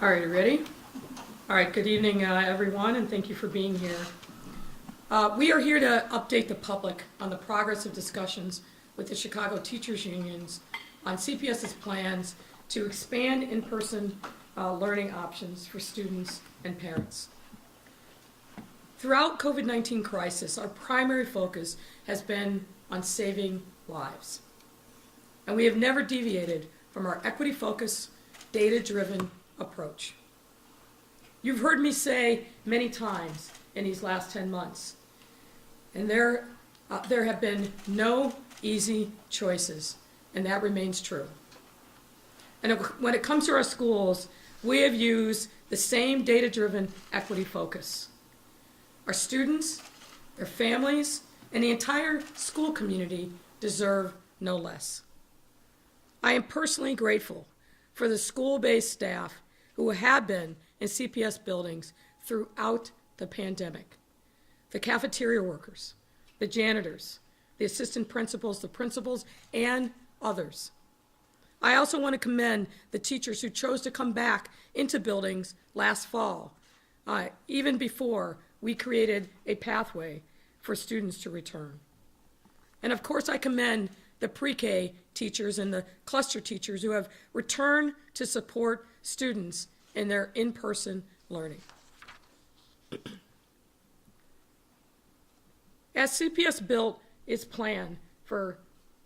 All right, ready? All right, good evening, everyone, and thank you for being here. We are here to update the public on the progress of discussions with the Chicago Teachers Unions on CPS's plans to expand in-person learning options for students and parents. Throughout COVID-19 crisis, our primary focus has been on saving lives. And we have never deviated from our equity-focused, data-driven approach. You've heard me say many times in these last 10 months, and there have been no easy choices, and that remains true. And when it comes to our schools, we have used the same data-driven equity focus. Our students, their families, and the entire school community deserve no less. I am personally grateful for the school-based staff who have been in CPS buildings throughout the pandemic. The cafeteria workers, the janitors, the assistant principals, the principals, and others. I also want to commend the teachers who chose to come back into buildings last fall, even before we created a pathway for students to return. And of course, I commend the pre-K teachers and the cluster teachers who have returned to support students in their in-person learning. As CPS built its plan for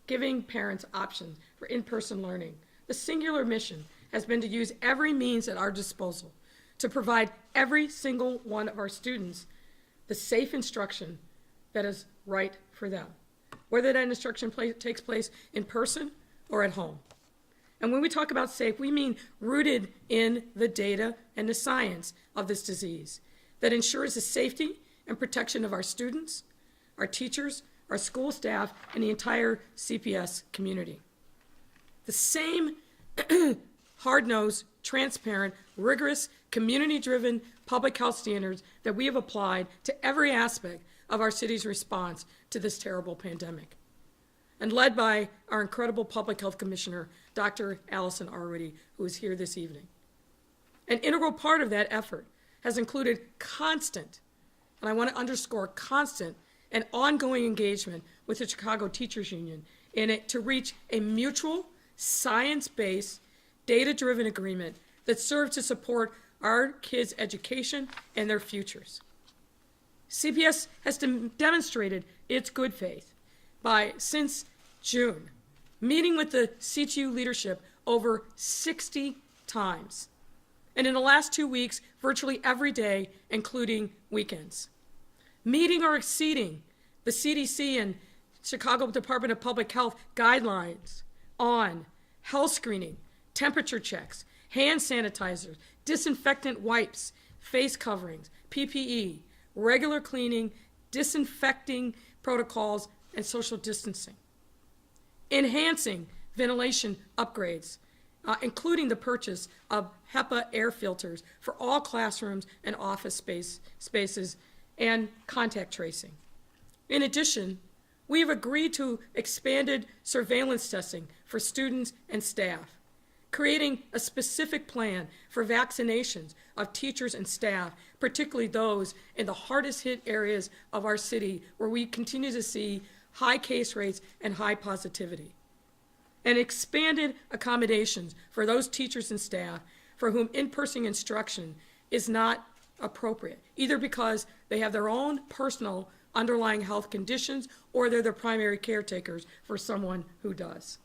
giving parents options for in-person learning, the singular mission has been to use every means at our disposal to provide every single one of our students the safe instruction that is right for them, whether that instruction takes place in person or at home. And when we talk about safe, we mean rooted in the data and the science of this disease that ensures the safety and protection of our students, our teachers, our school staff, and the entire CPS community. The same hard-nosed, transparent, rigorous, community-driven public health standards that we have applied to every aspect of our city's response to this terrible pandemic. And led by our incredible Public Health Commissioner, Dr. Allison Arwady, who is here this evening. An integral part of that effort has included constant, and I want to underscore constant, and ongoing engagement with the Chicago Teachers Union in it to reach a mutual, science-based, data-driven agreement that serves to support our kids' education and their futures. CPS has demonstrated its good faith by, since June, meeting with the CTU leadership over 60 times. And in the last 2 weeks, virtually every day, including weekends. Meeting or exceeding the CDC and Chicago Department of Public Health guidelines on health screening, temperature checks, hand sanitizers, disinfectant wipes, face coverings, PPE, regular cleaning, disinfecting protocols, and social distancing. Enhancing ventilation upgrades, including the purchase of HEPA air filters for all classrooms and office spaces, and contact tracing. In addition, we have agreed to expanded surveillance testing for students and staff, creating a specific plan for vaccinations of teachers and staff, particularly those in the hardest hit areas of our city where we continue to see high case rates and high positivity. And expanded accommodations for those teachers and staff for whom in-person instruction is not appropriate, either because they have their own personal underlying health conditions or they're the primary caretakers for someone who does.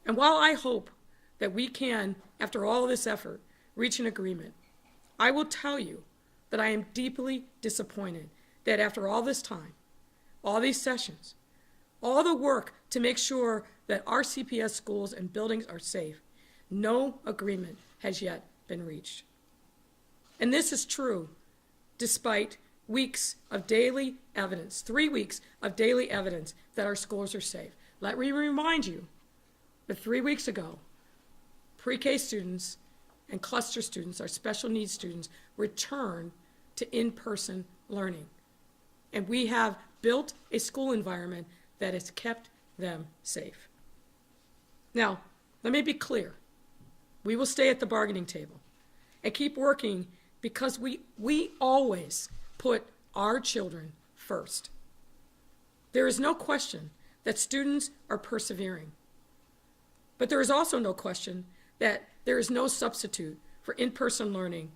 And while I hope that we can, after all this effort, reach an agreement, I will tell you that I am deeply disappointed that after all this time, all these sessions, all the work to make sure that our CPS schools and buildings are safe, no agreement has yet been reached. And this is true despite weeks of daily evidence, 3 weeks of daily evidence that our schools are safe. Let me remind you that 3 weeks ago, pre-K students and cluster students, our special needs students, returned to in-person learning. And we have built a school environment that has kept them safe. Now, let me be clear. We will stay at the bargaining table and keep working because we always put our children first. There is no question that students are persevering, but there is also no question that there is no substitute for in-person learning.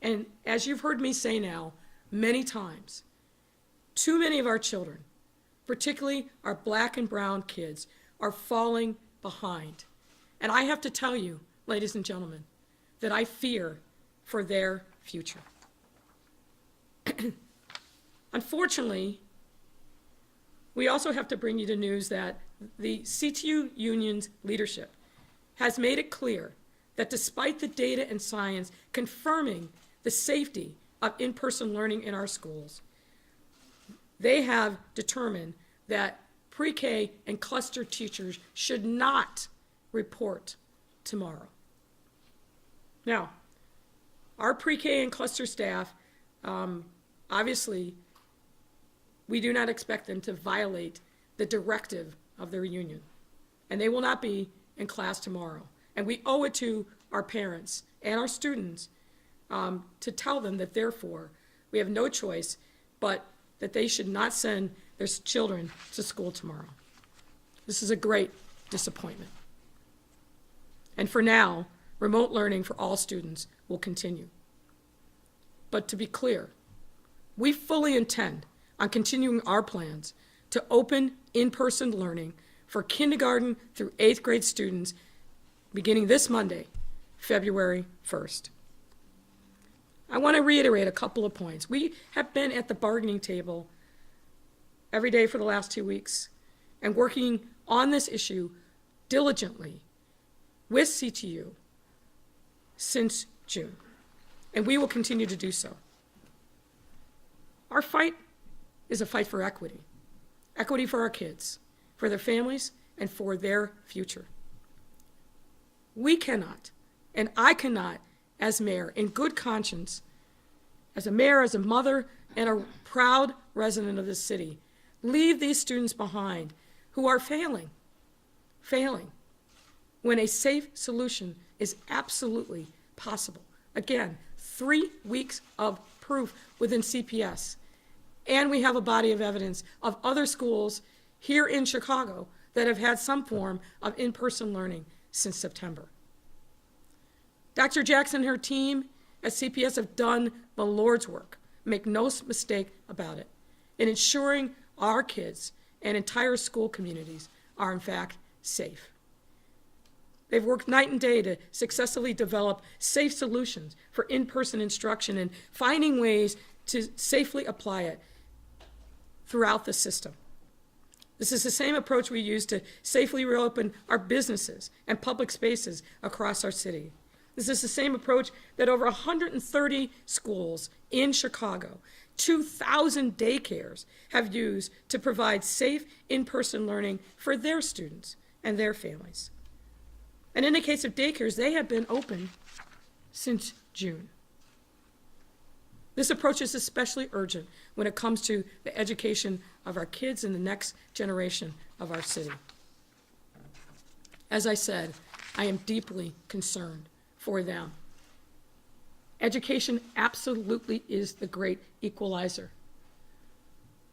And as you've heard me say now many times, too many of our children, particularly our black and brown kids, are falling behind. And I have to tell you, ladies and gentlemen, that I fear for their future. Unfortunately, we also have to bring you the news that the CTU union's leadership has made it clear that despite the data and science confirming the safety of in-person learning in our schools, they have determined that pre-K and cluster teachers should not report tomorrow. Now, our pre-K and cluster staff, obviously, we do not expect them to violate the directive of their union, and they will not be in class tomorrow. And we owe it to our parents and our students to tell them that, therefore, we have no choice but that they should not send their children to school tomorrow. This is a great disappointment. And for now, remote learning for all students will continue. But to be clear, we fully intend on continuing our plans to open in-person learning for kindergarten through 8th grade students beginning this Monday, February 1st. I want to reiterate a couple of points. We have been at the bargaining table every day for the last 2 weeks and working on this issue diligently with CTU since June, and we will continue to do so. Our fight is a fight for equity. Equity for our kids, for their families, and for their future. We cannot, and I cannot, as mayor, in good conscience, as a mayor, as a mother, and a proud resident of this city, leave these students behind who are failing, when a safe solution is absolutely possible. Again, 3 weeks of proof within CPS. And we have a body of evidence of other schools here in Chicago that have had some form of in-person learning since September. Dr. Jackson and her team at CPS have done the Lord's work, make no mistake about it, in ensuring our kids and entire school communities are in fact safe. They've worked night and day to successfully develop safe solutions for in-person instruction and finding ways to safely apply it throughout the system. This is the same approach we use to safely reopen our businesses and public spaces across our city. This is the same approach that over 130 schools in Chicago, 2,000 daycares have used to provide safe in-person learning for their students and their families. And in the case of daycares, they have been open since June. This approach is especially urgent when it comes to the education of our kids and the next generation of our city. As I said, I am deeply concerned for them. Education absolutely is the great equalizer.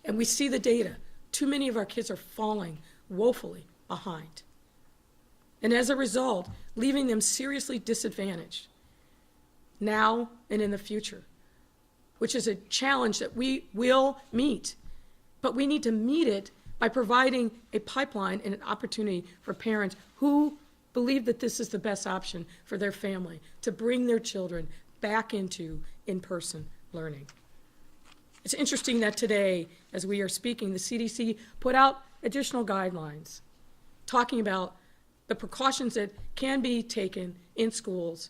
And we see the data. Too many of our kids are falling woefully behind. And as a result, leaving them seriously disadvantaged now and in the future, which is a challenge that we will meet. But we need to meet it by providing a pipeline and an opportunity for parents who believe that this is the best option for their family to bring their children back into in-person learning. It's interesting that today, as we are speaking, the CDC put out additional guidelines talking about the precautions that can be taken in schools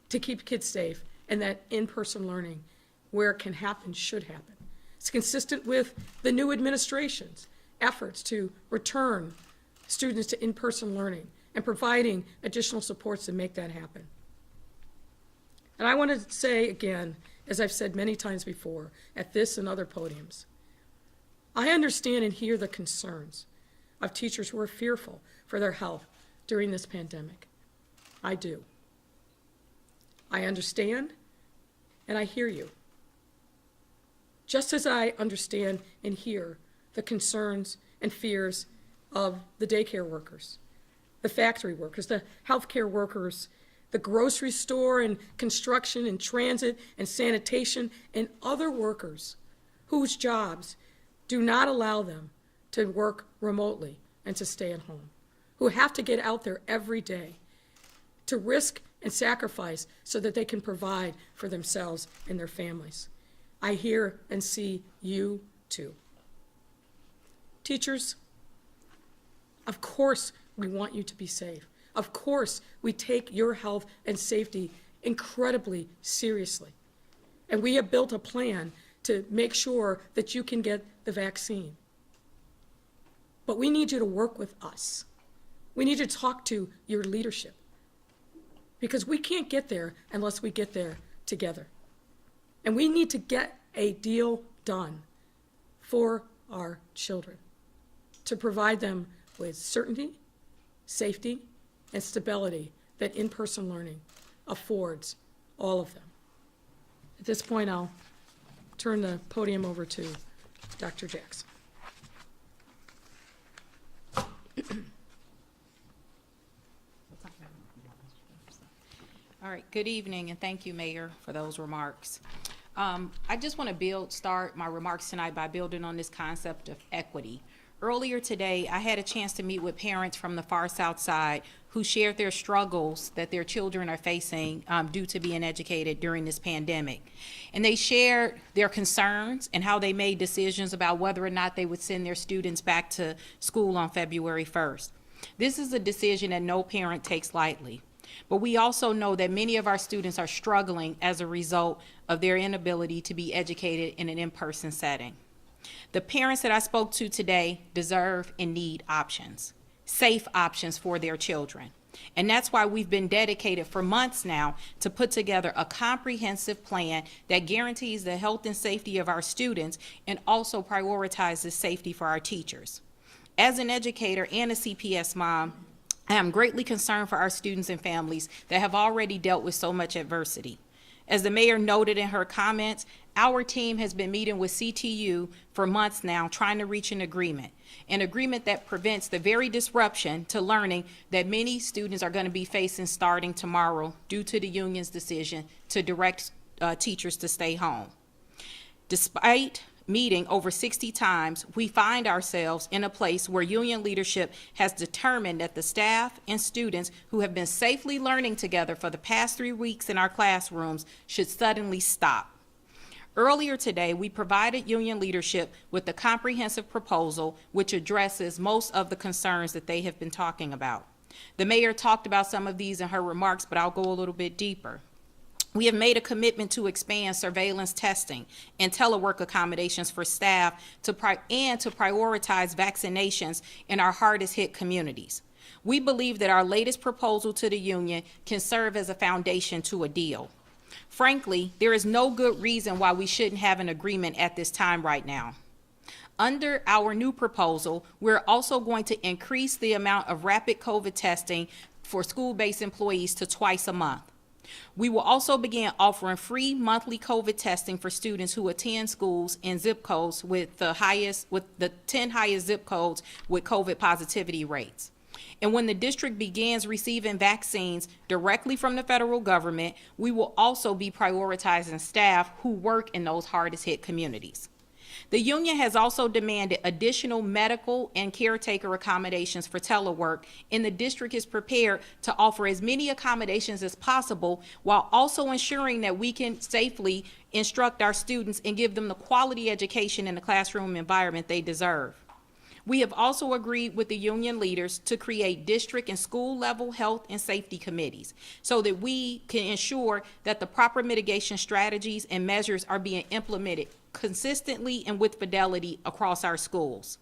to keep kids safe, and that in-person learning, where it can happen, should happen. It's consistent with the new administration's efforts to return students to in-person learning and providing additional supports to make that happen. And I want to say again, as I've said many times before at this and other podiums, I understand and hear the concerns of teachers who are fearful for their health during this pandemic. I do. I understand and I hear you. Just as I understand and hear the concerns and fears of the daycare workers, the factory workers, the healthcare workers, the grocery store and construction and transit and sanitation and other workers whose jobs do not allow them to work remotely and to stay at home, who have to get out there every day to risk and sacrifice so that they can provide for themselves and their families. I hear and see you too. Teachers, of course we want you to be safe. Of course we take your health and safety incredibly seriously. And we have built a plan to make sure that you can get the vaccine. But we need you to work with us. We need you to talk to your leadership, because we can't get there unless we get there together. And we need to get a deal done for our children to provide them with certainty, safety, and stability that in-person learning affords all of them. At this point, I'll turn the podium over to Dr. Jackson. All right, good evening, and thank you, Mayor, for those remarks. I just want to start my remarks tonight by building on this concept of equity. Earlier today, I had a chance to meet with parents from the far south side who shared their struggles that their children are facing due to being educated during this pandemic. And they shared their concerns and how they made decisions about whether or not they would send their students back to school on February 1st. This is a decision that no parent takes lightly. But we also know that many of our students are struggling as a result of their inability to be educated in an in-person setting. The parents that I spoke to today deserve and need options, safe options for their children. And that's why we've been dedicated for months now to put together a comprehensive plan that guarantees the health and safety of our students and also prioritizes safety for our teachers. As an educator and a CPS mom, I am greatly concerned for our students and families that have already dealt with so much adversity. As the mayor noted in her comments, our team has been meeting with CTU for months now, trying to reach an agreement that prevents the very disruption to learning that many students are going to be facing starting tomorrow due to the union's decision to direct teachers to stay home. Despite meeting over 60 times, we find ourselves in a place where union leadership has determined that the staff and students who have been safely learning together for the past 3 weeks in our classrooms should suddenly stop. Earlier today, we provided union leadership with a comprehensive proposal which addresses most of the concerns that they have been talking about. The mayor talked about some of these in her remarks, but I'll go a little bit deeper. We have made a commitment to expand surveillance testing and telework accommodations for staff to prioritize vaccinations in our hardest hit communities. We believe that our latest proposal to the union can serve as a foundation to a deal. Frankly, there is no good reason why we shouldn't have an agreement at this time right now. Under our new proposal, we're also going to increase the amount of rapid COVID testing for school-based employees to twice a month. We will also begin offering free monthly COVID testing for students who attend schools in zip codes with the 10 highest zip codes with COVID positivity rates. And when the district begins receiving vaccines directly from the federal government, we will also be prioritizing staff who work in those hardest hit communities. The union has also demanded additional medical and caretaker accommodations for telework, and the district is prepared to offer as many accommodations as possible while also ensuring that we can safely instruct our students and give them the quality education in the classroom environment they deserve. We have also agreed with the union leaders to create district and school level health and safety committees so that we can ensure that the proper mitigation strategies and measures are being implemented consistently and with fidelity across our schools.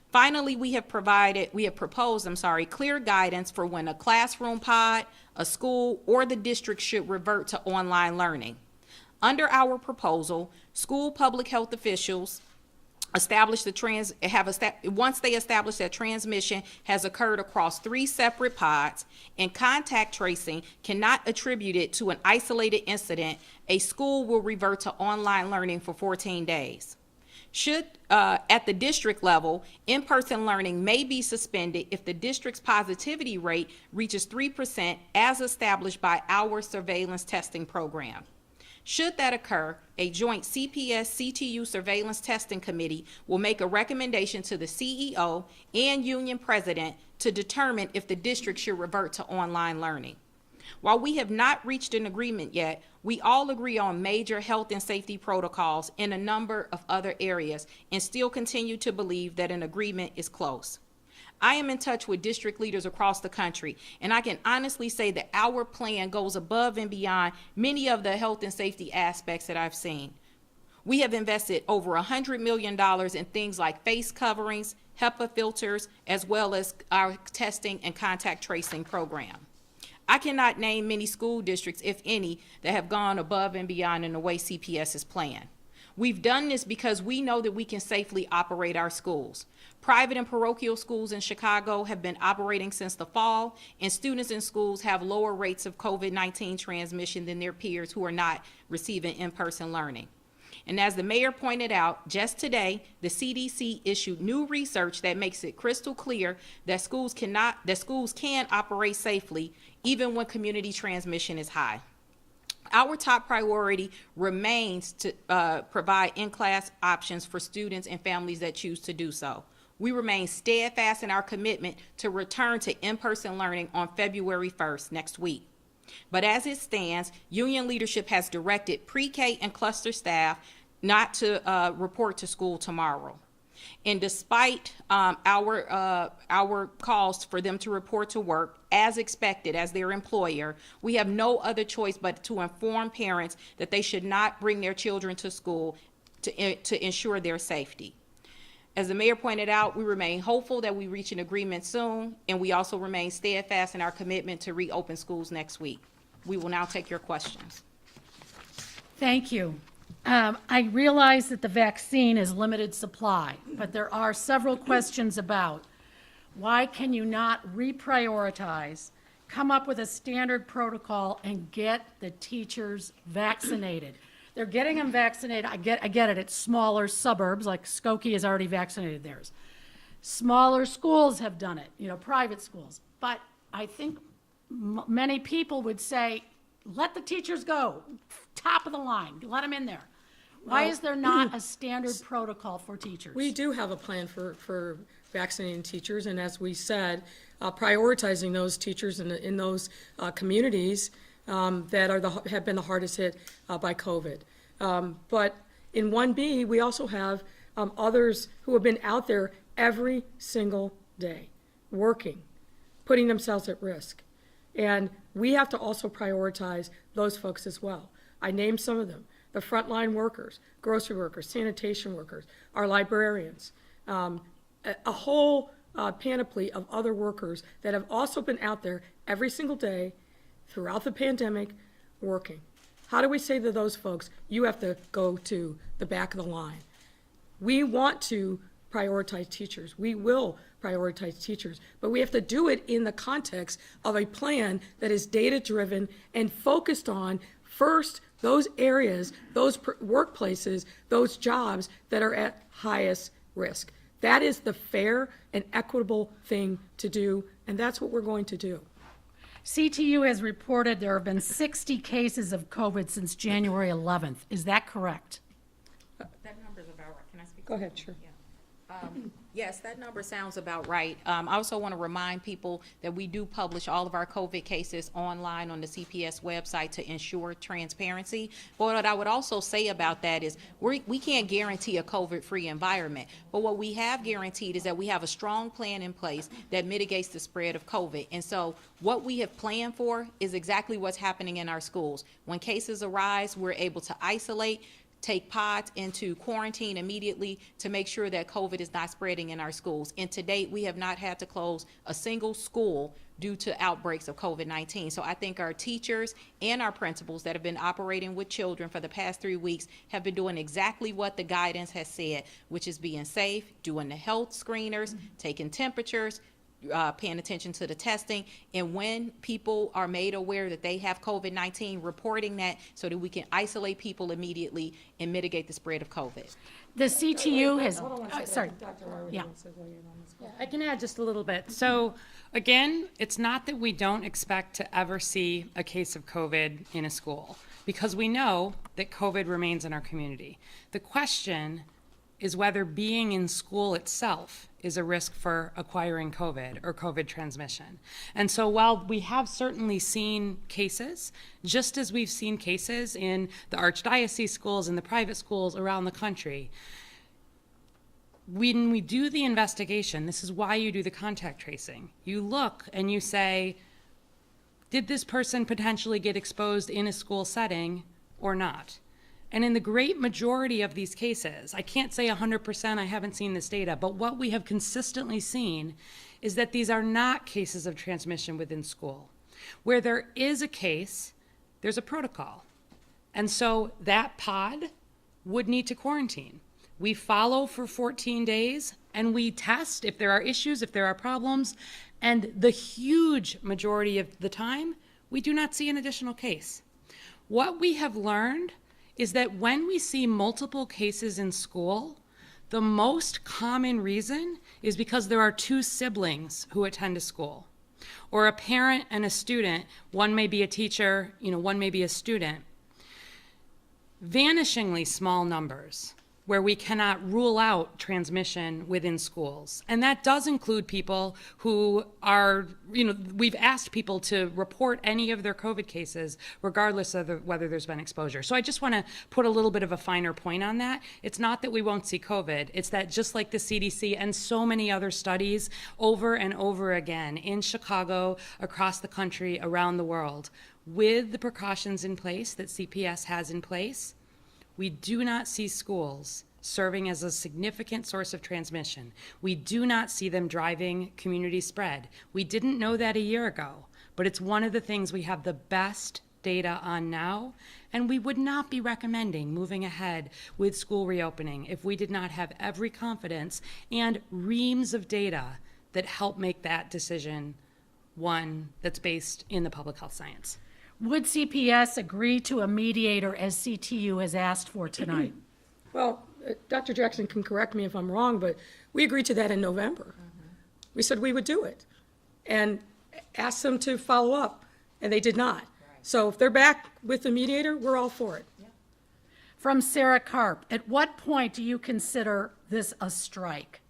Finally, we have proposed clear guidance for when a classroom pod, a school, or the district should revert to online learning. Under our proposal, school public health officials once they establish that transmission has occurred across 3 separate pods and contact tracing cannot attribute it to an isolated incident, a school will revert to online learning for 14 days. Should, at the district level, in-person learning may be suspended if the district's positivity rate reaches 3% as established by our surveillance testing program. Should that occur, a joint CPS CTU surveillance testing committee will make a recommendation to the CEO and union president to determine if the district should revert to online learning. While we have not reached an agreement yet, we all agree on major health and safety protocols in a number of other areas and still continue to believe that an agreement is close. I am in touch with district leaders across the country, and I can honestly say that our plan goes above and beyond many of the health and safety aspects that I've seen. We have invested over $100 million in things like face coverings, HEPA filters, as well as our testing and contact tracing program. I cannot name many school districts, if any, that have gone above and beyond in the way CPS is planned. We've done this because we know that we can safely operate our schools. Private and parochial schools in Chicago have been operating since the fall, and students in schools have lower rates of COVID-19 transmission than their peers who are not receiving in-person learning. And as the mayor pointed out, just today, the CDC issued new research that makes it crystal clear that schools can operate safely even when community transmission is high. Our top priority remains to provide in-class options for students and families that choose to do so. We remain steadfast in our commitment to return to in-person learning on February 1st, next week. But as it stands, union leadership has directed pre-K and cluster staff not to report to school tomorrow. And despite our calls for them to report to work as expected as their employer, we have no other choice but to inform parents that they should not bring their children to school to ensure their safety. As the mayor pointed out, we remain hopeful that we reach an agreement soon, and we also remain steadfast in our commitment to reopen schools next week. We will now take your questions. Thank you. I realize that the vaccine is limited supply, but there are several questions about why can you not reprioritize, come up with a standard protocol, and get the teachers vaccinated? They're getting them vaccinated. I get it. It's smaller suburbs, like Skokie has already vaccinated theirs. Smaller schools have done it, private schools. But I think many people would say, let the teachers go, top of the line, let them in there. Why is there not a standard protocol for teachers? We do have a plan for vaccinating teachers, and as we said, prioritizing those teachers in those communities that have been the hardest hit by COVID. But in 1B, we also have others who have been out there every single day, working, putting themselves at risk. And we have to also prioritize those folks as well. I named some of them: the frontline workers, grocery workers, sanitation workers, our librarians, a whole panoply of other workers that have also been out there every single day throughout the pandemic working. How do we say to those folks, you have to go to the back of the line? We want to prioritize teachers. We will prioritize teachers, but we have to do it in the context of a plan that is data-driven and focused on, first, those areas, those workplaces, those jobs that are at highest risk. That is the fair and equitable thing to do, and that's what we're going to do. CTU has reported there have been 60 cases of COVID since January 11th. Is that correct? That number's about right. Can I speak? Go ahead, sure. Yeah. Yes, that number sounds about right. I also want to remind people that we do publish all of our COVID cases online on the CPS website to ensure transparency. But what I would also say about that is we can't guarantee a COVID-free environment. But what we have guaranteed is that we have a strong plan in place that mitigates the spread of COVID. And so what we have planned for is exactly what's happening in our schools. When cases arise, we're able to isolate, take pods into quarantine immediately to make sure that COVID is not spreading in our schools. And to date, we have not had to close a single school due to outbreaks of COVID-19. So I think our teachers and our principals that have been operating with children for the past 3 weeks have been doing exactly what the guidance has said, which is being safe, doing the health screeners, taking temperatures, paying attention to the testing, and when people are made aware that they have COVID-19, reporting that so that we can isolate people immediately and mitigate the spread of COVID. The CTU has, Hold on one second. sorry. Dr. Harwood Yeah. wants to weigh in on this one. I can add just a little bit. So again, it's not that we don't expect to ever see a case of COVID in a school, because we know that COVID remains in our community. The question is whether being in school itself is a risk for acquiring COVID or COVID transmission. And so while we have certainly seen cases, just as we've seen cases in the archdiocese schools and the private schools around the country, when we do the investigation, this is why you do the contact tracing. You look and you say, did this person potentially get exposed in a school setting or not? And in the great majority of these cases, I can't say 100%, I haven't seen this data, but what we have consistently seen is that these are not cases of transmission within school. Where there is a case, there's a protocol. And so that pod would need to quarantine. We follow for 14 days and we test if there are issues, if there are problems, and the huge majority of the time, we do not see an additional case. What we have learned is that when we see multiple cases in school, the most common reason is because there are two siblings who attend a school, or a parent and a student. One may be a teacher, one may be a student. Vanishingly small numbers where we cannot rule out transmission within schools. And that does include people who are, we've asked people to report any of their COVID cases, regardless of whether there's been exposure. So I just want to put a little bit of a finer point on that. It's not that we won't see COVID. It's that just like the CDC and so many other studies over and over again in Chicago, across the country, around the world, with the precautions in place that CPS has in place, we do not see schools serving as a significant source of transmission. We do not see them driving community spread. We didn't know that a year ago, but it's one of the things we have the best data on now, and we would not be recommending moving ahead with school reopening if we did not have every confidence and reams of data that help make that decision one that's based in the public health science. Would CPS agree to a mediator as CTU has asked for tonight? Well, Dr. Jackson can correct me if I'm wrong, but we agreed to that in November. We said we would do it and asked them to follow up, and they did not. So if they're back with the mediator, we're all for it. From Sarah Karp, at what point do you consider this a strike?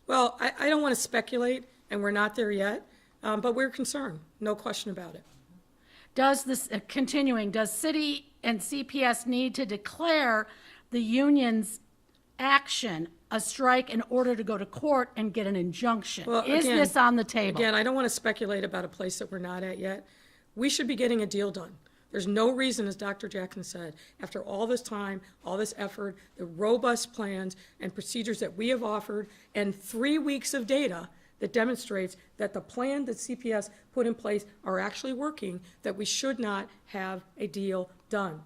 Well, I don't want to speculate, and we're not there yet, but we're concerned, no question about it. Does this, continuing, does city and CPS need to declare the union's action a strike in order to go to court and get an injunction? Well, Is again- this on the table? Again, I don't want to speculate about a place that we're not at yet. We should be getting a deal done. There's no reason, as Dr. Jackson said, after all this time, all this effort, the robust plans and procedures that we have offered, and 3 weeks of data that demonstrates that the plan that CPS put in place are actually working, that we should not have a deal done.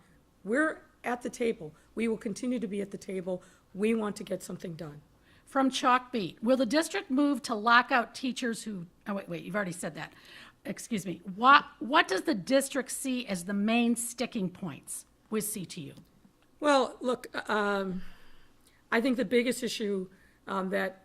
We're at the table. We will continue to be at the table. We want to get something done. From Chalkbeat, will the district move to lock out teachers who, oh, wait, you've already said that. Excuse me. What does the district see as the main sticking points with CTU? Well, look, I think the biggest issue that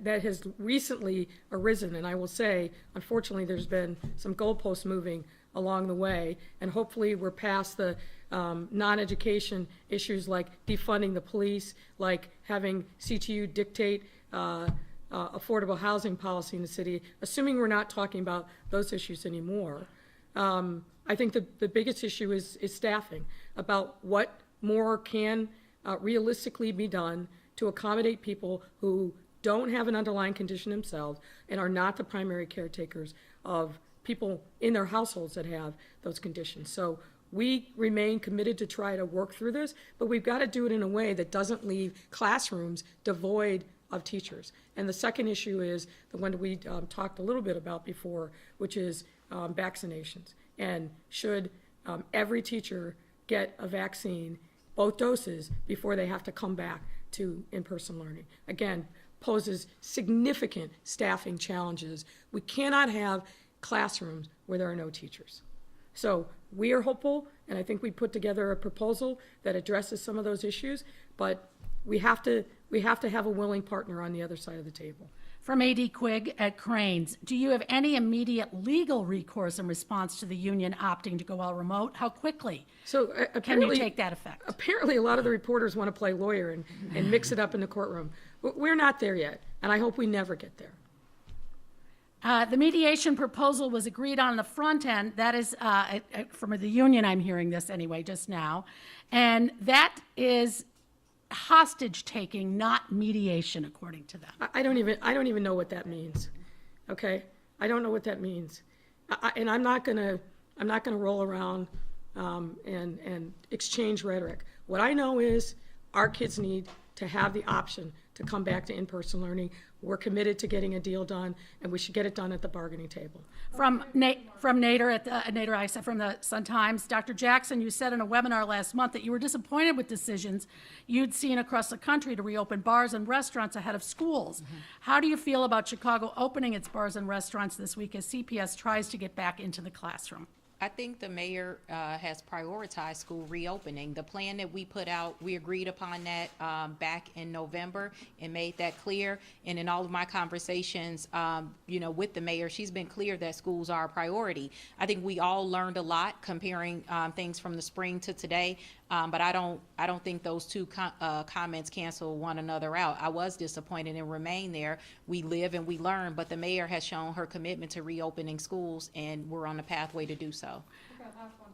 has recently arisen, and I will say, unfortunately, there's been some goalposts moving along the way, and hopefully we're past the non-education issues like defunding the police, like having CTU dictate affordable housing policy in the city, assuming we're not talking about those issues anymore. I think the biggest issue is staffing, about what more can realistically be done to accommodate people who don't have an underlying condition themselves and are not the primary caretakers of people in their households that have those conditions. So we remain committed to try to work through this, but we've got to do it in a way that doesn't leave classrooms devoid of teachers. And the second issue is the one that we talked a little bit about before, which is vaccinations. And should every teacher get a vaccine, both doses, before they have to come back to in-person learning? Again, poses significant staffing challenges. We cannot have classrooms where there are no teachers. So we are hopeful, and I think we put together a proposal that addresses some of those issues, but we have to have a willing partner on the other side of the table. From A.D. Quigg at Cranes, do you have any immediate legal recourse in response to the union opting to go all remote? How quickly So can you apparently, take that effect? apparently a lot of the reporters want to play lawyer and mix it up in the courtroom. We're not there yet, and I hope we never get there. The mediation proposal was agreed on the front end. That is, from the union, I'm hearing this anyway, just now. And that is hostage-taking, not mediation, according to them. I don't even know what that means. Okay, I don't know what that means, and I'm not gonna roll around and exchange rhetoric. What I know is our kids need to have the option to come back to in-person learning. We're committed to getting a deal done, and we should get it done at the bargaining table. From Nader at Nader Isa from the Sun-Times, Dr. Jackson, you said in a webinar last month that you were disappointed with decisions you'd seen across the country to reopen bars and restaurants ahead of schools. How do you feel about Chicago opening its bars and restaurants this week as CPS tries to get back into the classroom? I think the mayor has prioritized school reopening. The plan that we put out, we agreed upon that back in November and made that clear. And in all of my conversations, with the mayor, she's been clear that schools are a priority. I think we all learned a lot comparing things from the spring to today. But I don't think those two comments cancel one another out. I was disappointed and remain there. We live and we learn, but the mayor has shown her commitment to reopening schools, and we're on the pathway to do so.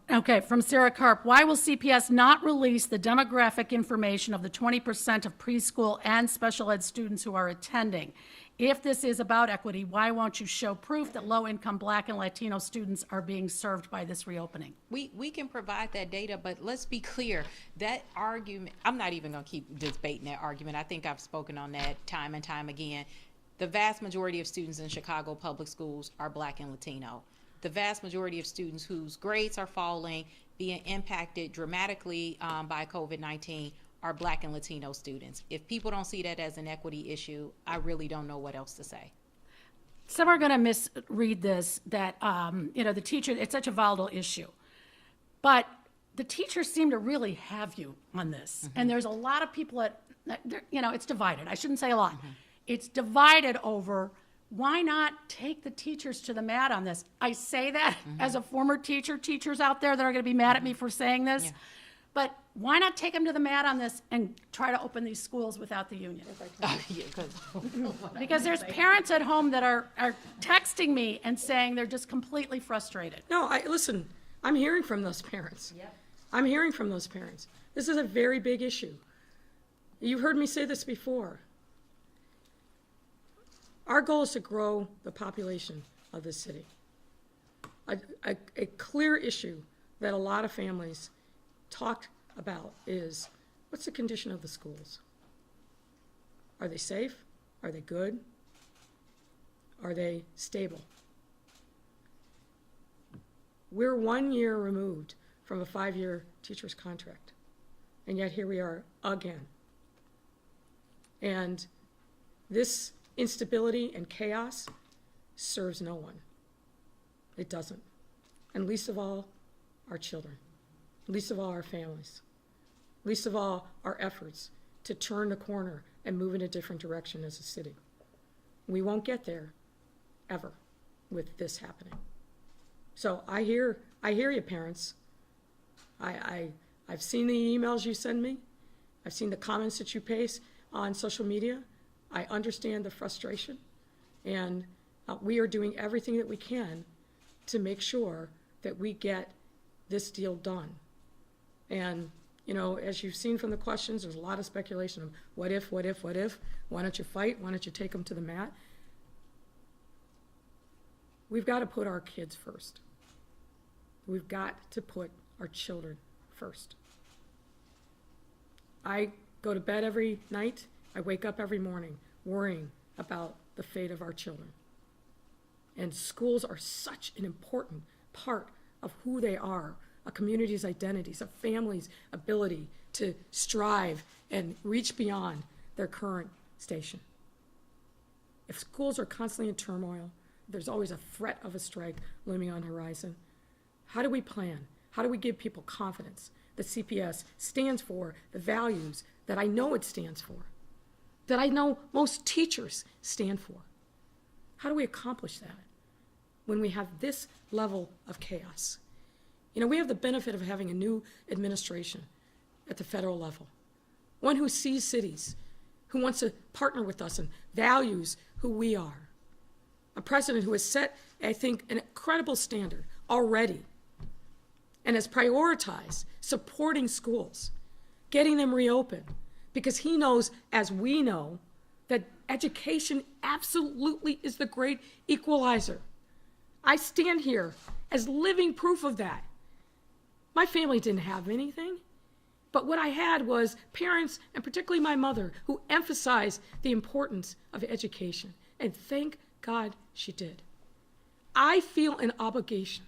Okay, from Sarah Karp, why will CPS not release the demographic information of the 20% of preschool and special ed students who are attending? If this is about equity, why won't you show proof that low-income Black and Latino students are being served by this reopening? We can provide that data, but let's be clear, that argument, I'm not even gonna keep debating that argument. I think I've spoken on that time and time again. The vast majority of students in Chicago public schools are Black and Latino. The vast majority of students whose grades are falling, being impacted dramatically by COVID-19 are Black and Latino students. If people don't see that as an equity issue, I really don't know what else to say. Some are going to misread this, that, the teacher, it's such a volatile issue. But the teachers seem to really have you on this. And there's a lot of people it's divided. I shouldn't say a lot. It's divided over, why not take the teachers to the mat on this? I say that as a former teacher, teachers out there that are going to be mad at me for saying this. Yeah. But why not take them to the mat on this and try to open these schools without the union? Because there's parents at home that are texting me and saying they're just completely frustrated. No, listen, I'm hearing from those parents. Yep. I'm hearing from those parents. This is a very big issue. You've heard me say this before. Our goal is to grow the population of this city. A clear issue that a lot of families talk about is, what's the condition of the schools? Are they safe? Are they good? Are they stable? We're 1 year removed from a 5-year teacher's contract, and yet here we are again. And this instability and chaos serves no one. It doesn't. And least of all, our children. Least of all, our families. Least of all, our efforts to turn the corner and move in a different direction as a city. We won't get there, ever, with this happening. So I hear you, parents. I've seen the emails you send me. I've seen the comments that you paste on social media. I understand the frustration, and we are doing everything that we can to make sure that we get this deal done. And, as you've seen from the questions, there's a lot of speculation of what if, what if, what if. Why don't you fight? Why don't you take them to the mat? We've got to put our kids first. We've got to put our children first. I go to bed every night, I wake up every morning worrying about the fate of our children. And schools are such an important part of who they are, a community's identities, a family's ability to strive and reach beyond their current station. If schools are constantly in turmoil, there's always a threat of a strike looming on the horizon. How do we plan? How do we give people confidence that CPS stands for the values that I know it stands for, that I know most teachers stand for? How do we accomplish that when we have this level of chaos? You know, we have the benefit of having a new administration at the federal level, one who sees cities, who wants to partner with us and values who we are. A president who has set, I think, an incredible standard already and has prioritized supporting schools, getting them reopened, because he knows, as we know, that education absolutely is the great equalizer. I stand here as living proof of that. My family didn't have anything, but what I had was parents, and particularly my mother, who emphasized the importance of education, and thank God she did. I feel an obligation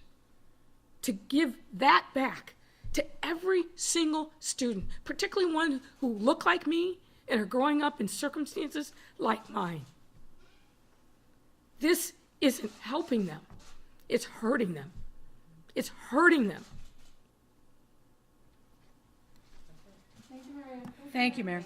to give that back to every single student, particularly one who look like me and are growing up in circumstances like mine. This isn't helping them. It's hurting them. It's hurting them. Thank you, Mayor.